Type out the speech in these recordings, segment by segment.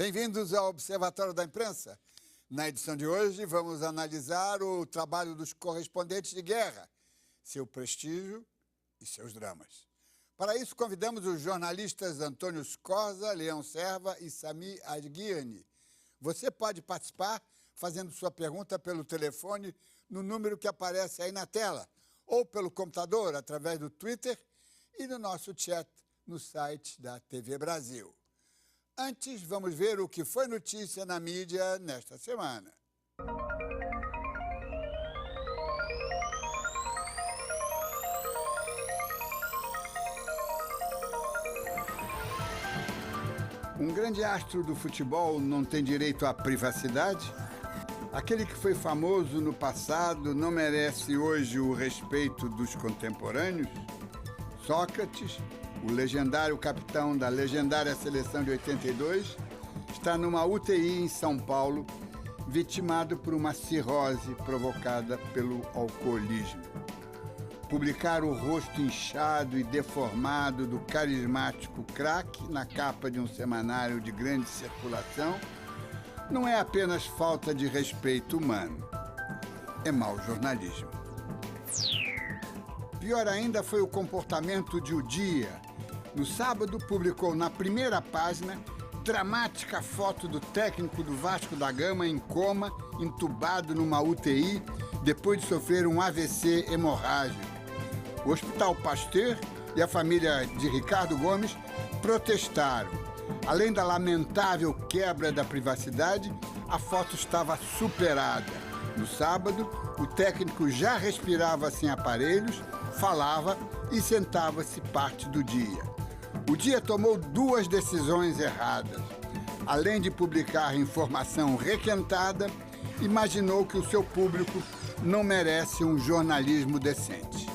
Bem-vindos ao Observatório da Imprensa. Na edição de hoje, vamos analisar o trabalho dos correspondentes de guerra, seu prestígio e seus dramas. Para isso, convidamos os jornalistas Antônio Scorza, Leão Serva e Sami Adguiani. Você pode participar fazendo sua pergunta pelo telefone no número que aparece aí na tela, ou pelo computador, através do Twitter e no nosso chat no site da TV Brasil. Antes, vamos ver o que foi notícia na mídia nesta semana. Um grande astro do futebol não tem direito à privacidade? Aquele que foi famoso no passado não merece hoje o respeito dos contemporâneos? Sócrates, o legendário capitão da legendária seleção de 82, está numa UTI em São Paulo, vitimado por uma cirrose provocada pelo alcoolismo. Publicar o rosto inchado e deformado do carismático craque na capa de um semanário de grande circulação não é apenas falta de respeito humano, é mau jornalismo. Pior ainda foi o comportamento de O Dia. No sábado, publicou na primeira página dramática foto do técnico do Vasco da Gama em coma, entubado numa UTI, depois de sofrer um AVC hemorrágico. O Hospital Pasteur e a família de Ricardo Gomes protestaram. Além da lamentável quebra da privacidade, a foto estava superada. No sábado, o técnico já respirava sem aparelhos, falava e sentava-se parte do dia. O Dia tomou duas decisões erradas. Além de publicar informação requentada, imaginou que o seu público não merece um jornalismo decente.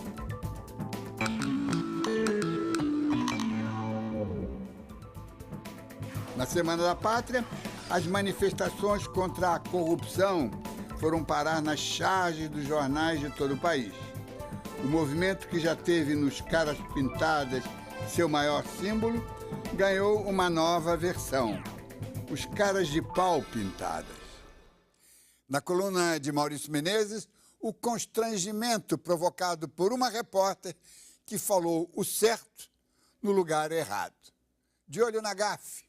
Na Semana da Pátria, as manifestações contra a corrupção foram parar nas charges dos jornais de todo o país. O movimento, que já teve nos caras pintadas seu maior símbolo, ganhou uma nova versão: os caras de pau pintadas. Na coluna de Maurício Menezes, o constrangimento provocado por uma repórter que falou o certo no lugar errado. De olho na gafe.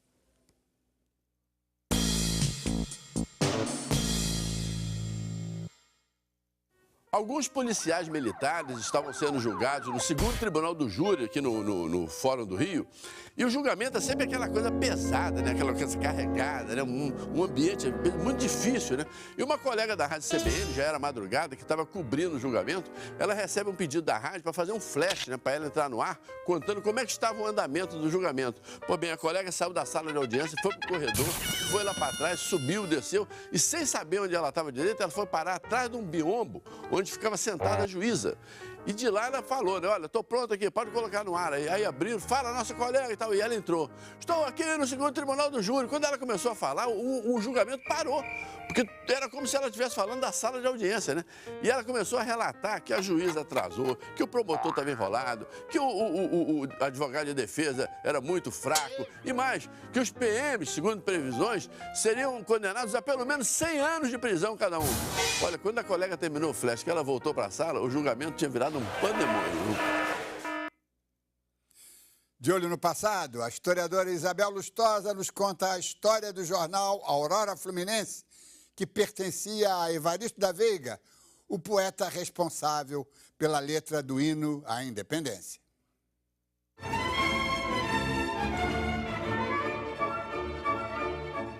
Alguns policiais militares estavam sendo julgados no 2º Tribunal do Júri, aqui no Fórum do Rio, e o julgamento é sempre aquela coisa pesada, né? Aquela coisa carregada, né? Um ambiente muito difícil, né? E uma colega da Rádio CBN, já era madrugada, que estava cobrindo o julgamento, ela recebe um pedido da rádio para fazer um flash, né? Para ela entrar no ar, contando como é que estava o andamento do julgamento. Pô, bem, a colega saiu da sala de audiência, foi pro corredor, foi lá para trás, subiu, desceu, e sem saber onde ela estava direito, ela foi parar atrás de um biombo, onde ficava sentada a juíza. E de lá ela falou, né? Olha, estou pronto aqui, pode colocar no ar. Aí abriram, fala nossa colega e tal. E ela entrou. Estou aqui no 2º Tribunal do Júri. Quando ela começou a falar, o julgamento parou. Porque era como se ela estivesse falando da sala de audiência, né? E ela começou a relatar que a juíza atrasou, que o promotor estava enrolado, que o advogado de defesa era muito fraco. E mais, que os PMs, segundo previsões, seriam condenados a pelo menos 100 anos de prisão cada um. Olha, quando a colega terminou o flash, que ela voltou para a sala, o julgamento tinha virado um pandemônio. De olho no passado, a historiadora Isabel Lustosa nos conta a história do jornal Aurora Fluminense, que pertencia a Evaristo da Veiga, o poeta responsável pela letra do hino à independência.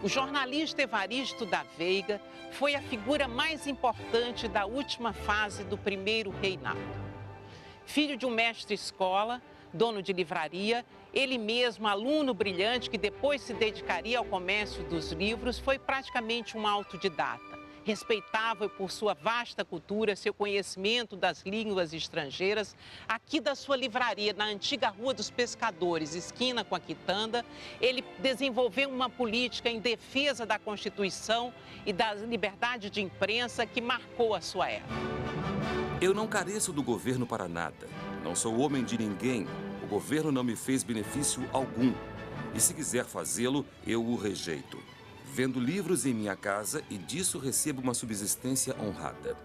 O jornalista Evaristo da Veiga foi a figura mais importante da última fase do primeiro reinado. Filho de um mestre-escola, dono de livraria, ele mesmo, aluno brilhante que depois se dedicaria ao comércio dos livros, foi praticamente um autodidata. Respeitável por sua vasta cultura, seu conhecimento das línguas estrangeiras, aqui da sua livraria, na antiga Rua dos Pescadores, esquina com a Quitanda, ele desenvolveu uma política em defesa da Constituição e da liberdade de imprensa que marcou a sua época. Eu não careço do governo para nada. Não sou homem de ninguém. O governo não me fez benefício algum. E se quiser fazê-lo, eu o rejeito. Vendo livros em minha casa e disso recebo uma subsistência honrada.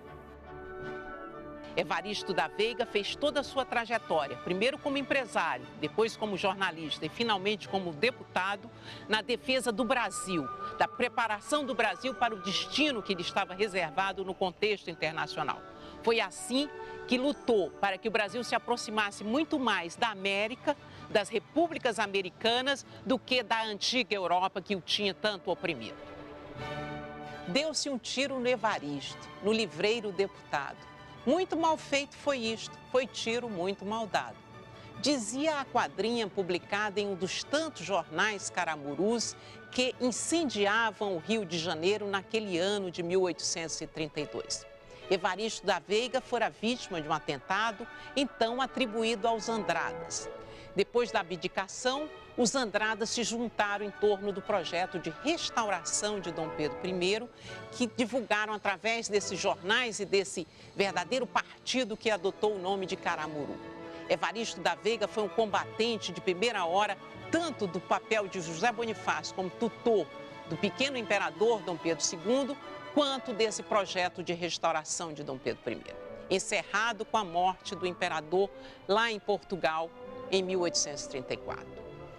Evaristo da Veiga fez toda a sua trajetória, primeiro como empresário, depois como jornalista e finalmente como deputado, na defesa do Brasil, da preparação do Brasil para o destino que lhe estava reservado no contexto internacional. Foi assim que lutou para que o Brasil se aproximasse muito mais da América, das repúblicas americanas, do que da antiga Europa que o tinha tanto oprimido. Deu-se um tiro no Evaristo, no livreiro deputado. Muito mal feito foi isto, foi tiro muito mal dado. Dizia a quadrinha publicada em um dos tantos jornais caramurus que incendiavam o Rio de Janeiro naquele ano de 1832. Evaristo da Veiga fora vítima de um atentado, então atribuído aos Andradas. Depois da abdicação, os Andradas se juntaram em torno do projeto de restauração de Dom Pedro I, que divulgaram através desses jornais e desse verdadeiro partido que adotou o nome de Caramuru. Evaristo da Veiga foi um combatente de primeira hora, tanto do papel de José Bonifácio como tutor do pequeno imperador Dom Pedro II, quanto desse projeto de restauração de Dom Pedro I, encerrado com a morte do imperador lá em Portugal em 1834.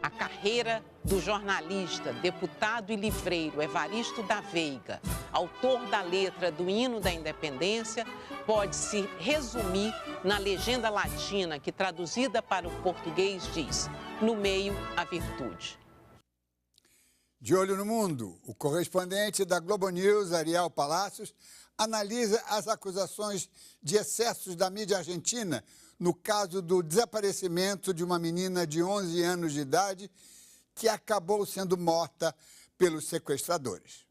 A carreira do jornalista, deputado e livreiro Evaristo da Veiga, autor da letra do Hino da Independência, pode se resumir na legenda latina que, traduzida para o português, diz: no meio, a virtude. De olho no mundo, o correspondente da Globo News, Ariel Palacios, analisa as acusações de excessos da mídia argentina no caso do desaparecimento de uma menina de 11 anos de idade que acabou sendo morta pelos sequestradores.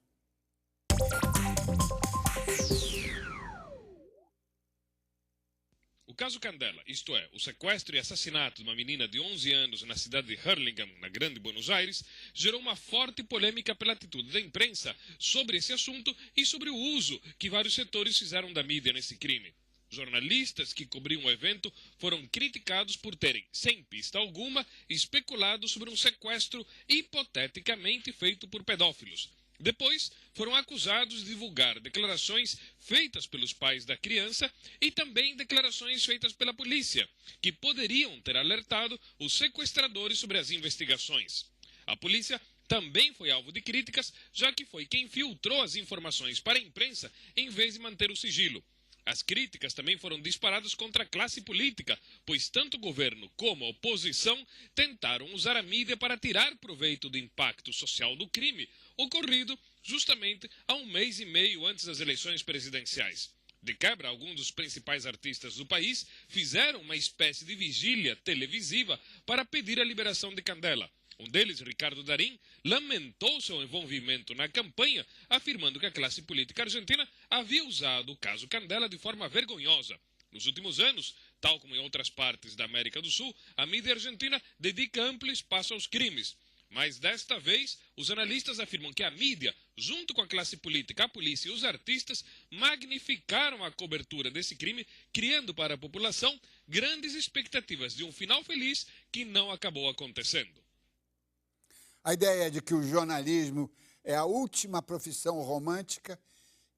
O caso Candela, isto é, o sequestro e assassinato de uma menina de 11 anos na cidade de Hurlingham, na Grande Buenos Aires, gerou uma forte polêmica pela atitude da imprensa sobre esse assunto e sobre o uso que vários setores fizeram da mídia nesse crime. Jornalistas que cobriam o evento foram criticados por terem, sem pista alguma, especulado sobre um sequestro hipoteticamente feito por pedófilos. Depois, foram acusados de divulgar declarações feitas pelos pais da criança e também declarações feitas pela polícia, que poderiam ter alertado os sequestradores sobre as investigações. A polícia também foi alvo de críticas, já que foi quem filtrou as informações para a imprensa em vez de manter o sigilo. As críticas também foram disparadas contra a classe política, pois tanto o governo como a oposição tentaram usar a mídia para tirar proveito do impacto social do crime, ocorrido justamente há 1 mês e meio antes das eleições presidenciais. De quebra, alguns dos principais artistas do país fizeram uma espécie de vigília televisiva para pedir a liberação de Candela. Um deles, Ricardo Darín, lamentou seu envolvimento na campanha, afirmando que a classe política argentina havia usado o caso Candela de forma vergonhosa. Nos últimos anos, tal como em outras partes da América do Sul, a mídia argentina dedica amplo espaço aos crimes. Mas desta vez, os analistas afirmam que a mídia, junto com a classe política, a polícia e os artistas, magnificaram a cobertura desse crime, criando para a população grandes expectativas de um final feliz que não acabou acontecendo. A ideia de que o jornalismo é a última profissão romântica,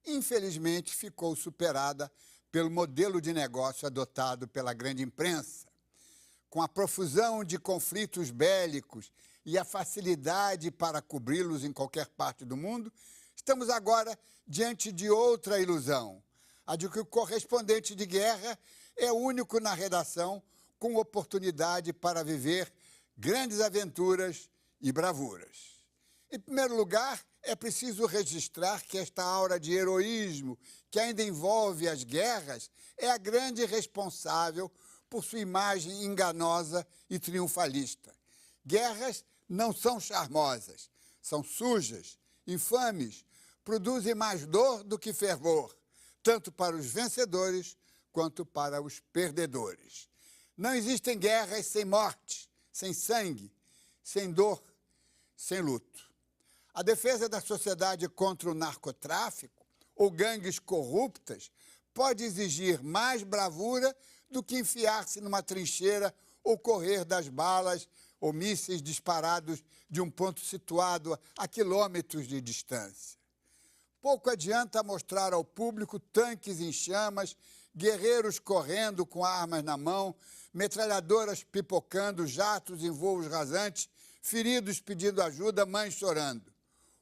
infelizmente, ficou superada pelo modelo de negócio adotado pela grande imprensa. Com a profusão de conflitos bélicos e a facilidade para cobri-los em qualquer parte do mundo, estamos agora diante de outra ilusão, a de que o correspondente de guerra é único na redação, com oportunidade para viver grandes aventuras e bravuras. Em primeiro lugar, é preciso registrar que esta aura de heroísmo que ainda envolve as guerras é a grande responsável por sua imagem enganosa e triunfalista. Guerras não são charmosas, são sujas, infames, produzem mais dor do que fervor, tanto para os vencedores quanto para os perdedores. Não existem guerras sem morte, sem sangue, sem dor, sem luto. A defesa da sociedade contra o narcotráfico ou gangues corruptas pode exigir mais bravura do que enfiar-se numa trincheira ou correr das balas ou mísseis disparados de um ponto situado a quilômetros de distância. Pouco adianta mostrar ao público tanques em chamas, guerreiros correndo com armas na mão, metralhadoras pipocando, jatos em voos rasantes, feridos pedindo ajuda, mães chorando.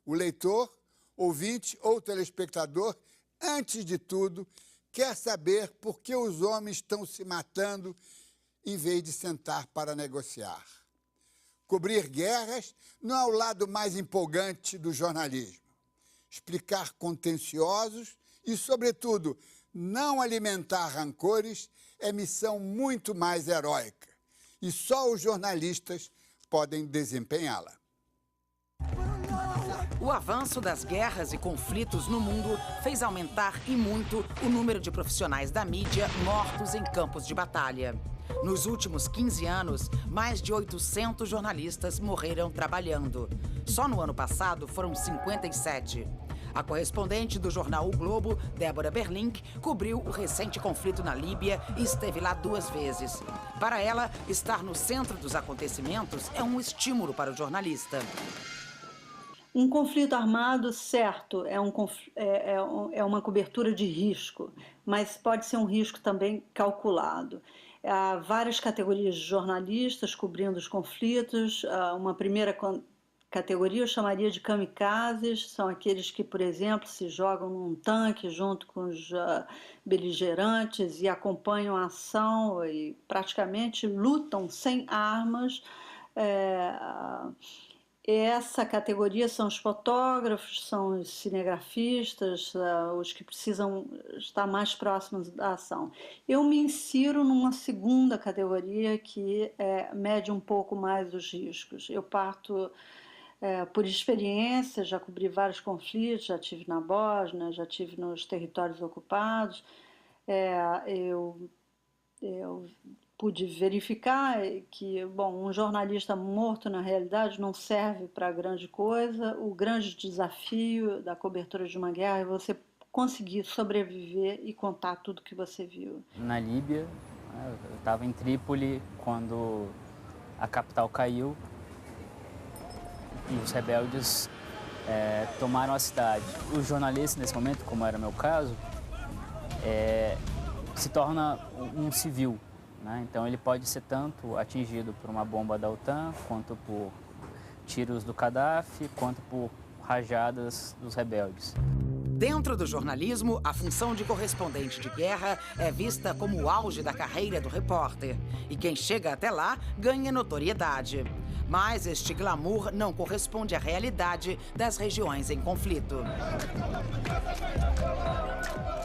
O leitor, ouvinte ou telespectador, antes de tudo, quer saber por que os homens estão se matando em vez de sentar para negociar. Cobrir guerras não é o lado mais empolgante do jornalismo. Explicar contenciosos e, sobretudo, não alimentar rancores é missão muito mais heróica. E só os jornalistas podem desempenhá-la. O avanço das guerras e conflitos no mundo fez aumentar e muito o número de profissionais da mídia mortos em campos de batalha. Nos últimos 15 anos, mais de 800 jornalistas morreram trabalhando. Só no ano passado foram 57. A correspondente do jornal O Globo, Débora Berlink, cobriu o recente conflito na Líbia e esteve lá 2 vezes. Para ela, estar no centro dos acontecimentos é um estímulo para o jornalista. Um conflito armado, certo, é uma cobertura de risco, mas pode ser um risco também calculado. Há várias categorias de jornalistas cobrindo os conflitos. Uma primeira categoria eu chamaria de kamikazes, são aqueles que, por exemplo, se jogam num tanque junto com os beligerantes e acompanham a ação e praticamente lutam sem armas. Essa categoria são os fotógrafos, são os cinegrafistas, os que precisam estar mais próximos da ação. Eu me insiro numa segunda categoria que mede um pouco mais os riscos. Eu parto por experiência, já cobri vários conflitos, já estive na Bósnia, já estive nos territórios ocupados. Eu pude verificar que, um jornalista morto, na realidade, não serve para grande coisa. O grande desafio da cobertura de uma guerra é você conseguir sobreviver e contar tudo que você viu. Na Líbia, eu estava em Trípoli quando a capital caiu e os rebeldes tomaram a cidade. O jornalista, nesse momento, como era o meu caso, se torna um civil. Então ele pode ser tanto atingido por uma bomba da OTAN, quanto por tiros do Gaddafi, quanto por rajadas dos rebeldes. Dentro do jornalismo, a função de correspondente de guerra é vista como o auge da carreira do repórter. E quem chega até lá ganha notoriedade. Mas este glamour não corresponde à realidade das regiões em conflito.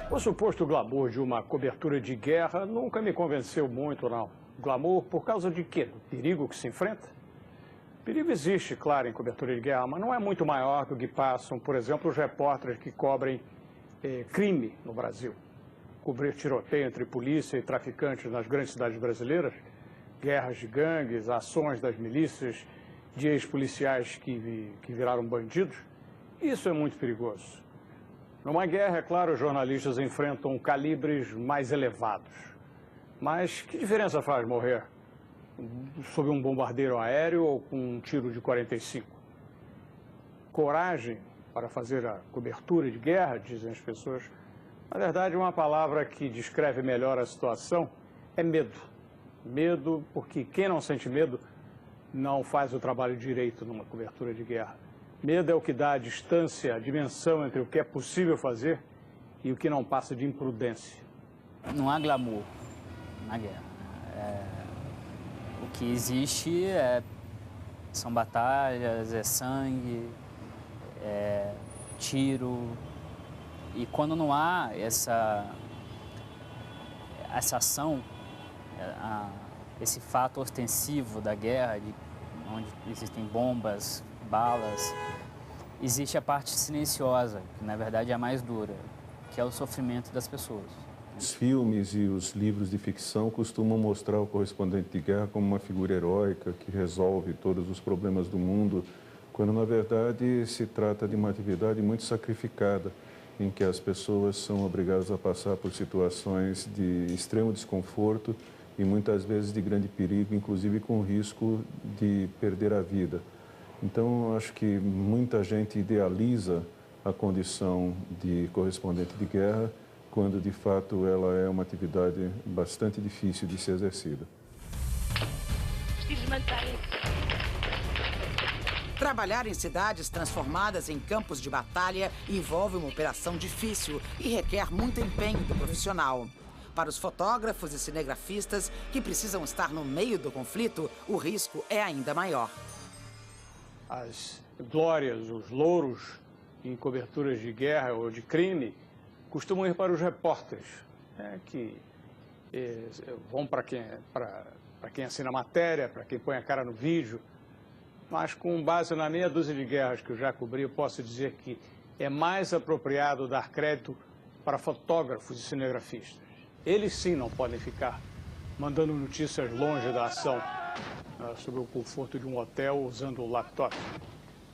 O suposto glamour de uma cobertura de guerra nunca me convenceu muito, não. Glamour por causa de quê? Do perigo que se enfrenta? O perigo existe, claro, em cobertura de guerra, mas não é muito maior do que passam, por exemplo, os repórteres que cobrem crime no Brasil. Cobrir tiroteio entre polícia e traficantes nas grandes cidades brasileiras, guerras de gangues, ações das milícias, de ex-policiais que viraram bandidos. Isso é muito perigoso. Numa guerra, é claro, os jornalistas enfrentam calibres mais elevados. Mas que diferença faz morrer sob um bombardeiro aéreo ou com um tiro de 45? Coragem para fazer a cobertura de guerra, dizem as pessoas. Na verdade, uma palavra que descreve melhor a situação é medo. Medo, porque quem não sente medo não faz o trabalho direito numa cobertura de guerra. Medo é o que dá a distância, a dimensão entre o que é possível fazer e o que não passa de imprudência. Não há glamour na guerra. O que existe são batalhas, sangue, tiro. E quando não há essa ação, esse fato ostensivo da guerra, onde existem bombas, balas, existe a parte silenciosa, que na verdade é a mais dura, que é o sofrimento das pessoas. Os filmes e os livros de ficção costumam mostrar o correspondente de guerra como uma figura heróica que resolve todos os problemas do mundo, quando na verdade se trata de uma atividade muito sacrificada, em que as pessoas são obrigadas a passar por situações de extremo desconforto e muitas vezes de grande perigo, inclusive com risco de perder a vida. Então, acho que muita gente idealiza a condição de correspondente de guerra, quando de fato ela é uma atividade bastante difícil de ser exercida. Trabalhar em cidades transformadas em campos de batalha envolve uma operação difícil e requer muito empenho do profissional. Para os fotógrafos e cinegrafistas que precisam estar no meio do conflito, o risco é ainda maior. As glórias, os louros em coberturas de guerra ou de crime costumam ir para os repórteres, que vão para quem assina a matéria, para quem põe a cara no vídeo. Mas com base na meia dúzia de guerras que eu já cobri, eu posso dizer que é mais apropriado dar crédito para fotógrafos e cinegrafistas. Eles sim não podem ficar mandando notícias longe da ação, sobre o conforto de um hotel usando o laptop.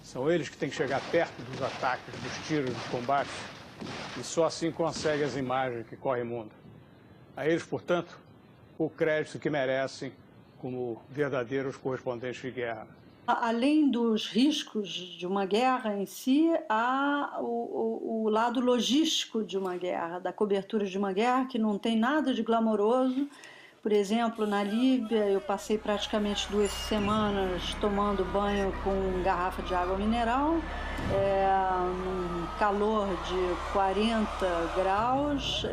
São eles que têm que chegar perto dos ataques, dos tiros, dos combates, e só assim conseguem as imagens que correm mundo. A eles, portanto, o crédito que merecem como verdadeiros correspondentes de guerra. Além dos riscos de uma guerra em si, há o lado logístico de uma guerra, da cobertura de uma guerra, que não tem nada de glamouroso. Por exemplo, na Líbia, eu passei praticamente 2 semanas tomando banho com garrafa de água mineral, num calor de 40 graus,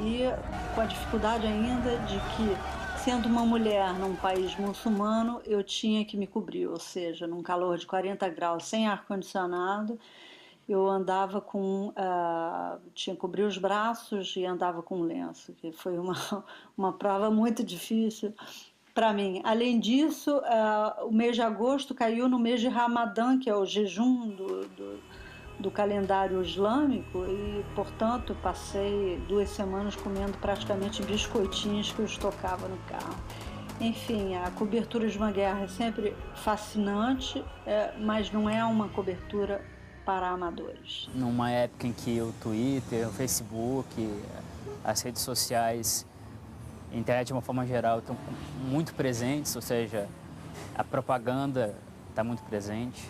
e com a dificuldade ainda de que, sendo uma mulher num país muçulmano, eu tinha que me cobrir, ou seja, num calor de 40 graus, sem ar-condicionado, eu andava tinha que cobrir os braços e andava com um lenço, que foi uma prova muito difícil para mim. Além disso, o mês de agosto caiu no mês de Ramadã, que é o jejum do calendário islâmico, e, portanto, passei 2 semanas comendo praticamente biscoitinhos que eu estocava no carro. Enfim, a cobertura de uma guerra é sempre fascinante, mas não é uma cobertura para amadores. Numa época em que o Twitter, o Facebook, as redes sociais, a internet de uma forma geral estão muito presentes, ou seja, a propaganda está muito presente.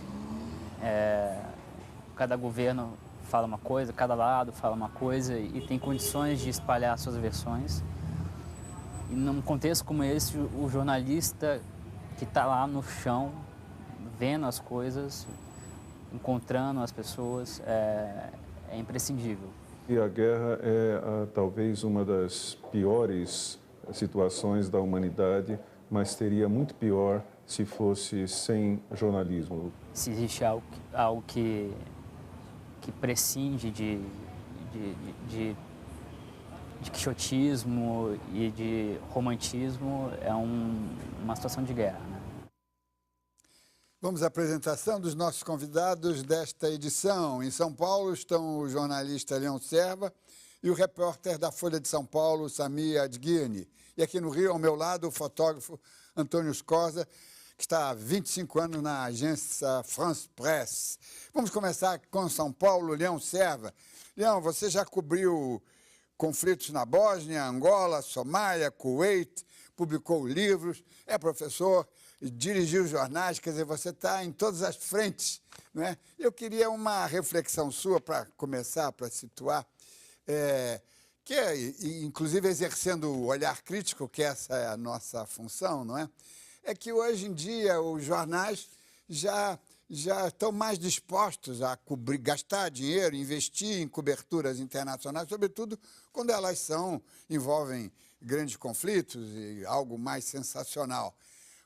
Cada governo fala uma coisa, cada lado fala uma coisa e tem condições de espalhar suas versões. E num contexto como esse, o jornalista que está lá no chão, vendo as coisas, encontrando as pessoas, é imprescindível. E a guerra é talvez uma das piores situações da humanidade, mas seria muito pior se fosse sem jornalismo. Se existe algo que prescinde de quixotismo e de romantismo, é uma situação de guerra, né? Vamos à apresentação dos nossos convidados desta edição. Em São Paulo estão o jornalista Leão Serva e o repórter da Folha de São Paulo, Samir Adguirni. E aqui no Rio, ao meu lado, o fotógrafo Antônio Scorza, que está há 25 anos na agência France Presse. Vamos começar com São Paulo, Leão Serva. Leão, você já cobriu conflitos na Bósnia, Angola, Somália, Kuwait, publicou livros, é professor, dirigiu jornais, quer dizer, você está em todas as frentes, não é? Eu queria uma reflexão sua para começar, para situar, que inclusive exercendo o olhar crítico, que essa é a nossa função, não é? É que hoje em dia os jornais já estão mais dispostos a gastar dinheiro, investir em coberturas internacionais, sobretudo quando elas envolvem grandes conflitos e algo mais sensacional.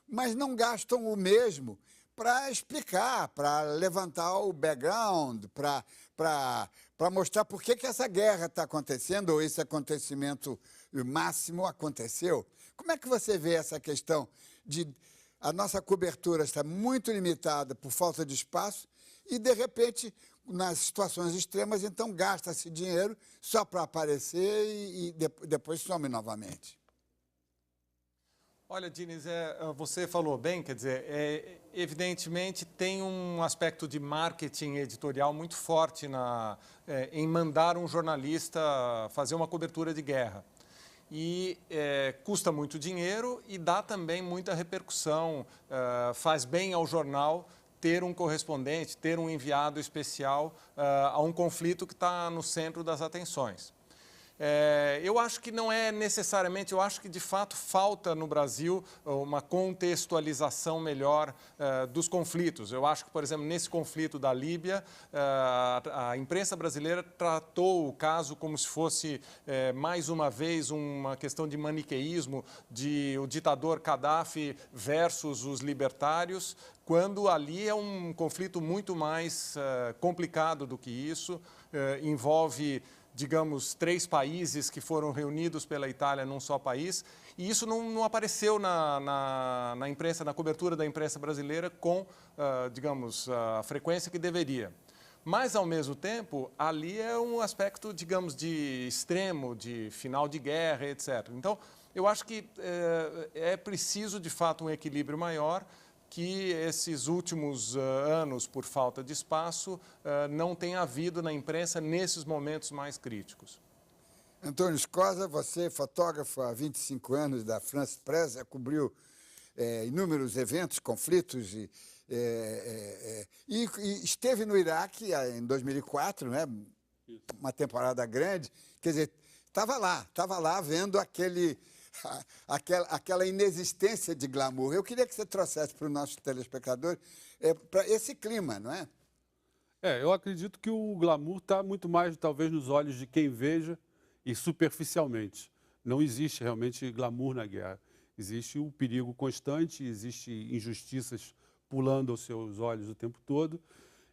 Mas não gastam o mesmo para explicar, para levantar o background, para mostrar por que essa guerra está acontecendo ou esse acontecimento máximo aconteceu. Como é que você vê essa questão de a nossa cobertura está muito limitada por falta de espaço e, de repente, nas situações extremas, então gasta-se dinheiro só para aparecer e depois some novamente? Olha, Diniz, você falou bem, quer dizer, evidentemente tem um aspecto de marketing editorial muito forte em mandar um jornalista fazer uma cobertura de guerra. e custa muito dinheiro e dá também muita repercussão, faz bem ao jornal ter um correspondente, ter um enviado especial a um conflito que está no centro das atenções. Eu acho que não é necessariamente, eu acho que de fato falta no Brasil uma contextualização melhor dos conflitos. Eu acho que, por exemplo, nesse conflito da Líbia, a imprensa brasileira tratou o caso como se fosse, mais uma vez, uma questão de maniqueísmo, de o ditador Gaddafi versus os libertários, quando ali é um conflito muito mais complicado do que isso, envolve, digamos, 3 países que foram reunidos pela Itália num só país, e isso não apareceu na imprensa, na cobertura da imprensa brasileira com, digamos, a frequência que deveria. Mas, ao mesmo tempo, ali é um aspecto, digamos, de extremo, de final de guerra, etc. Então, eu acho que é preciso, de fato, um equilíbrio maior, que esses últimos anos, por falta de espaço, não tem havido na imprensa nesses momentos mais críticos. Antônio Escosa, você é fotógrafo há 25 anos da France Press, cobriu inúmeros eventos, conflitos, e esteve no Iraque em 2004, né? Uma temporada grande, quer dizer, estava lá vendo aquela inexistência de glamour. Eu queria que você trouxesse para o nosso telespectador para esse clima, não é? Eu acredito que o glamour está muito mais, talvez, nos olhos de quem veja e superficialmente. Não existe realmente glamour na guerra. Existe o perigo constante, existe injustiças pulando aos seus olhos o tempo todo,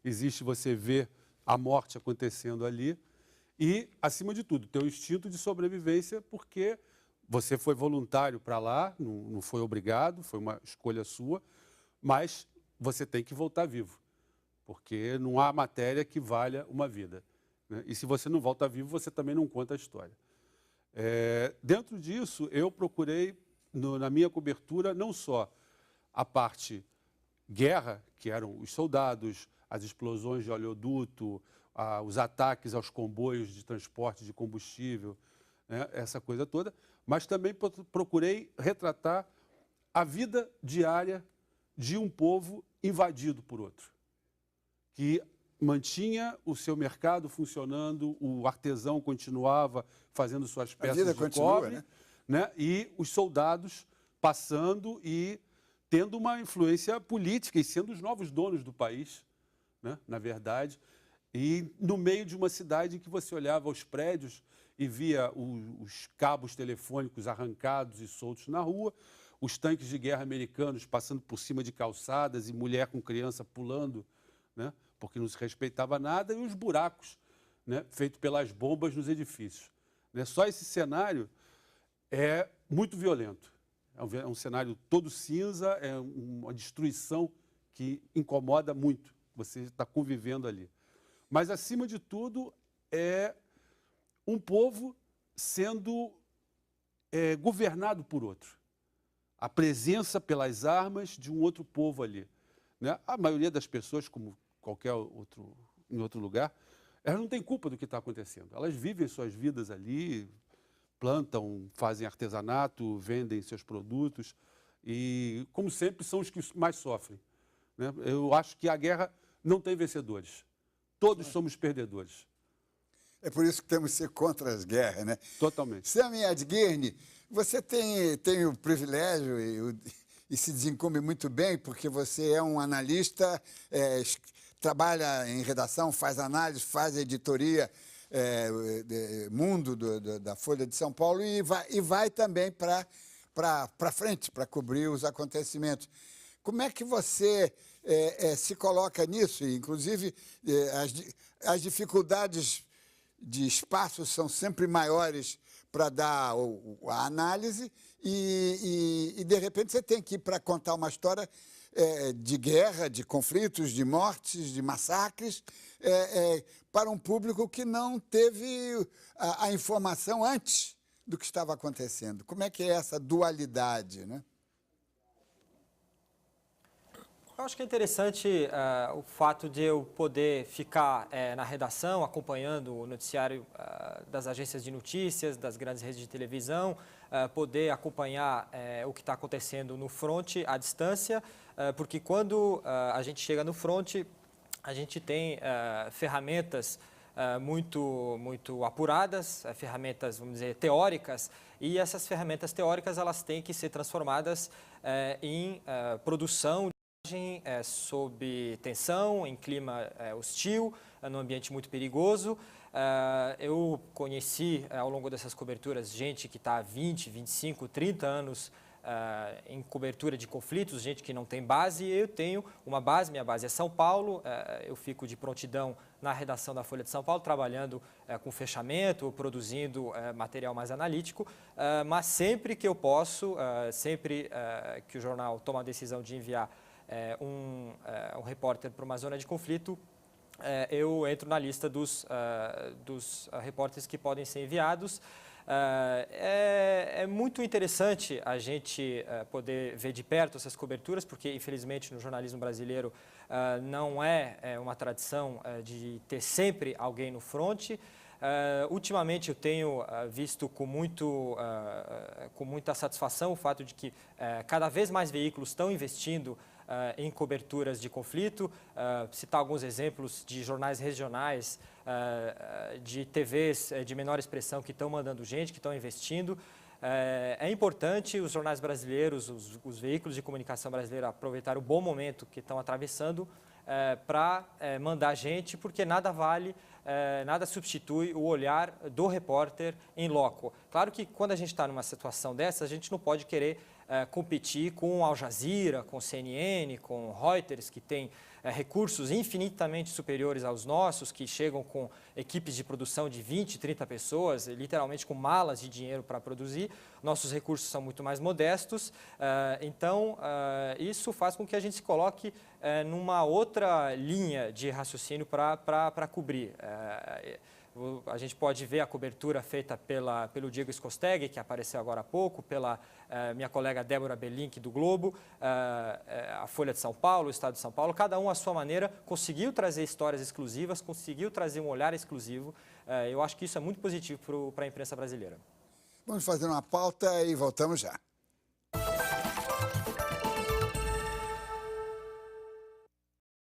existe você ver a morte acontecendo ali e, acima de tudo, ter o instinto de sobrevivência, porque você foi voluntário para lá, não foi obrigado, foi uma escolha sua, mas você tem que voltar vivo, porque não há matéria que valha uma vida, né? E se você não volta vivo, você também não conta a história. Dentro disso, eu procurei, na minha cobertura, não só a parte guerra, que eram os soldados, as explosões de oleoduto, os ataques aos comboios de transporte de combustível, né, essa coisa toda, mas também procurei retratar a vida diária de um povo invadido por outro, que mantinha o seu mercado funcionando, o artesão continuava fazendo suas peças de cobre, né, e os soldados passando e tendo uma influência política e sendo os novos donos do país, né, na verdade, e no meio de uma cidade em que você olhava os prédios e via os cabos telefônicos arrancados e soltos na rua, os tanques de guerra americanos passando por cima de calçadas e mulher com criança pulando, né, porque não se respeitava nada, e os buracos, né, feitos pelas bombas nos edifícios. Né? Só esse cenário é muito violento. É um cenário todo cinza, é uma destruição que incomoda muito. Você está convivendo ali. Mas, acima de tudo, é um povo sendo governado por outro. A presença pelas armas de um outro povo ali. Né? A maioria das pessoas, como qualquer outro, em outro lugar, elas não têm culpa do que está acontecendo. Elas vivem suas vidas ali, plantam, fazem artesanato, vendem seus produtos e, como sempre, são os que mais sofrem. Né? Eu acho que a guerra não tem vencedores. Todos somos perdedores. É por isso que temos que ser contra as guerras, né? Totalmente. Sami Yadgirni, você tem o privilégio e se desencumbe muito bem, porque você é um analista, trabalha em redação, faz análise, faz editoria, Mundo da Folha de São Paulo e vai também para frente, para cobrir os acontecimentos. Como é que você se coloca nisso? Inclusive, as dificuldades de espaço são sempre maiores para dar a análise e, de repente, você tem que ir para contar uma história de guerra, de conflitos, de mortes, de massacres, para um público que não teve a informação antes do que estava acontecendo. Como é que é essa dualidade, né? Eu acho que é interessante o fato de eu poder ficar na redação, acompanhando o noticiário das agências de notícias, das grandes redes de televisão, poder acompanhar o que está acontecendo no fronte à distância, porque quando a gente chega no fronte, a gente tem ferramentas muito apuradas, ferramentas, vamos dizer, teóricas, e essas ferramentas teóricas elas têm que ser transformadas em produção sob tensão, em clima hostil, num ambiente muito perigoso. Eu conheci ao longo dessas coberturas gente que está há 20, 25, 30 anos em cobertura de conflitos, gente que não tem base. Eu tenho uma base, minha base é São Paulo, eu fico de prontidão na redação da Folha de São Paulo, trabalhando com fechamento, produzindo material mais analítico, mas sempre que eu posso, sempre que o jornal toma a decisão de enviar um repórter para uma zona de conflito, eu entro na lista dos repórteres que podem ser enviados. É muito interessante a gente poder ver de perto essas coberturas, porque, infelizmente, no jornalismo brasileiro não é uma tradição de ter sempre alguém no fronte. Ultimamente, eu tenho visto com muita satisfação o fato de que cada vez mais veículos estão investindo em coberturas de conflito. Citar alguns exemplos de jornais regionais, de TVs de menor expressão que estão mandando gente, que estão investindo. É importante os jornais brasileiros, os veículos de comunicação brasileira aproveitar o bom momento que estão atravessando para mandar gente, porque nada vale, nada substitui o olhar do repórter em loco. Claro que quando a gente está numa situação dessa, a gente não pode querer competir com Al Jazeera, com CNN, com Reuters, que tem recursos infinitamente superiores aos nossos, que chegam com equipes de produção de 20, 30 pessoas, literalmente com malas de dinheiro para produzir. Nossos recursos são muito mais modestos, então isso faz com que a gente se coloque numa outra linha de raciocínio para cobrir. A gente pode ver a cobertura feita pelo Diego Scosteg, que apareceu agora há pouco, pela minha colega Débora Belink, do Globo, a Folha de São Paulo, o Estado de São Paulo. Cada um, à sua maneira, conseguiu trazer histórias exclusivas, conseguiu trazer um olhar exclusivo. Eu acho que isso é muito positivo para a imprensa brasileira. Vamos fazer uma pauta e voltamos já.